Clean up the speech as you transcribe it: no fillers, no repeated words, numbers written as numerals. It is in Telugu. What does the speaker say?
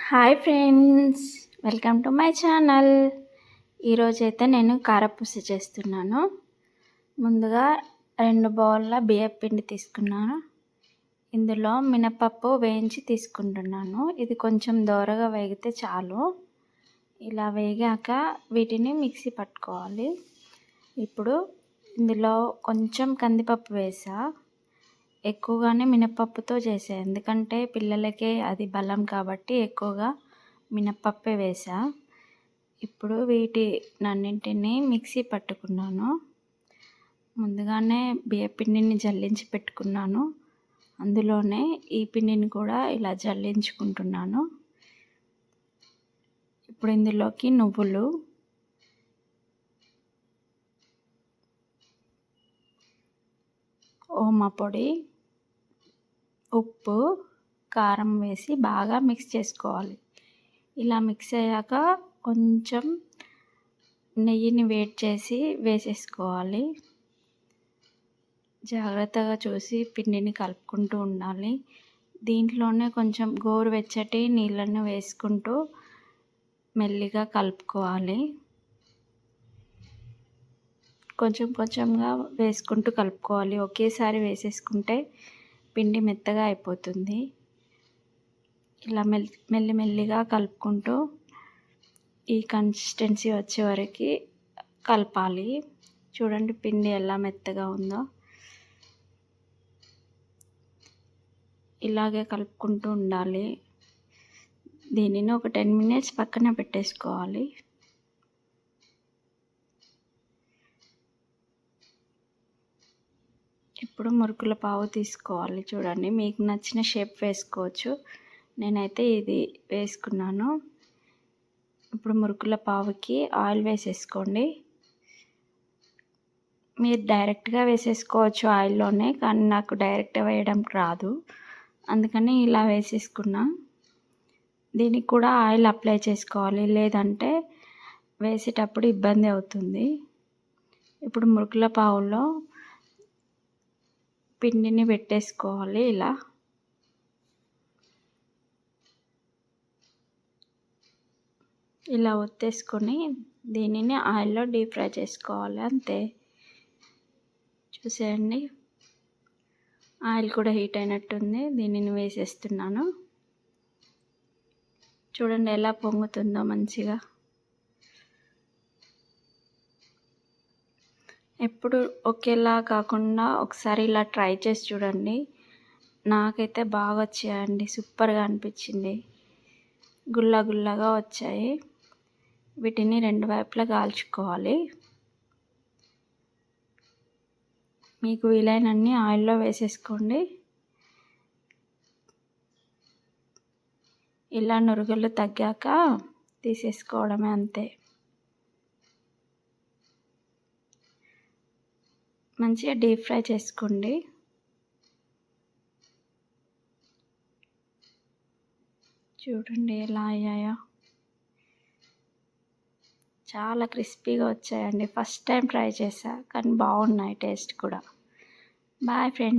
Hi friends, welcome to my channel. ఈరోజైతే నేను కారపూస చేస్తున్నాను. ముందుగా 2 బౌల్ల బియ్యపు పిండి తీసుకున్నాను. ఇందులో మినపప్పు వేయించి తీసుకుంటున్నాను. ఇది కొంచెం దోరగా వేగితే చాలు. ఇలా వేగాక వీటిని మిక్సీ పట్టుకోవాలి. ఇప్పుడు ఇందులో కొంచెం కందిపప్పు వేసా. ఎక్కువగానే మినపప్పుతో చేసా, ఎందుకంటే పిల్లలకే అది బలం కాబట్టి ఎక్కువగా మినపప్పే వేసా. ఇప్పుడు వీటినన్నింటినీ మిక్సీ పట్టుకున్నాను. ముందుగానే బియ్యపిండిని జల్లించి పెట్టుకున్నాను. అందులోనే ఈ పిండిని కూడా ఇలా జల్లించుకుంటున్నాను. ఇప్పుడు ఇందులోకి నువ్వులు, ఓమ పొడి, ఉప్పు, కారం వేసి బాగా మిక్స్ చేసుకోవాలి. ఇలా మిక్స్ అయ్యాక కొంచెం నెయ్యిని వేడి చేసి వేసేసుకోవాలి. జాగ్రత్తగా చూసి పిండిని కలుపుకుంటూ ఉండాలి. దీంట్లోనే కొంచెం గోరువెచ్చటి నీళ్ళను వేసుకుంటూ మెల్లిగా కలుపుకోవాలి. కొంచెం కొంచెంగా వేసుకుంటూ కలుపుకోవాలి. ఒకేసారి వేసేసుకుంటే పిండి మెత్తగా అయిపోతుంది. ఇలా మెల్లిమెల్లిగా కలుపుకుంటూ ఈ కన్సిస్టెన్సీ వచ్చే వరకు కలపాలి. చూడండి పిండి ఎలా మెత్తగా ఉందో. ఇలాగే కలుపుకుంటూ ఉండాలి. దీనిని ఒక 10 minutes పక్కన పెట్టేసుకోవాలి. ఇప్పుడు మురుకుల పావు తీసుకోవాలి. చూడండి, మీకు నచ్చిన షేప్ వేసుకోవచ్చు. నేనైతే ఇది వేసుకున్నాను. ఇప్పుడు మురుకుల పావుకి ఆయిల్ వేసేసుకోండి. మీరు డైరెక్ట్గా వేసేసుకోవచ్చు ఆయిల్లోనే, కానీ నాకు డైరెక్ట్ వేయడం రాదు, అందుకని ఇలా వేసేసుకున్నా. దీనికి కూడా ఆయిల్ అప్లై చేసుకోవాలి, లేదంటే వేసేటప్పుడు ఇబ్బంది అవుతుంది. ఇప్పుడు మురుకుల పావులో పిండిని పెట్టేసుకోవాలి. ఇలా ఒత్తేసుకొని దీనిని ఆయిల్లో డీప్ ఫ్రై చేసుకోవాలి, అంతే. చూసేయండి, ఆయిల్ కూడా హీట్ అయినట్టుంది. దీనిని వేసేస్తున్నాను. చూడండి ఎలా పొంగుతుందో మంచిగా. ఎప్పుడు ఒకేలా కాకుండా ఒకసారి ఇలా ట్రై చేసి చూడండి. నాకైతే బాగా వచ్చాయండి, సూపర్గా అనిపించింది. గుల్ల గుల్లగా వచ్చాయి. వీటిని 2 వైపులా కాల్చుకోవాలి. మీకు వీలైనన్ని ఆయిల్లో వేసేసుకోండి. ఇలా నురుగులు తగ్గాక తీసేసుకోవడమే, అంతే. మంచిగా డీప్ ఫ్రై చేసుకోండి. చూడండి ఎలా అయ్యాయో, చాలా క్రిస్పీగా వచ్చాయండి. ఫస్ట్ టైం ట్రై చేశా, కానీ బాగున్నాయి టేస్ట్ కూడా. Boy friends.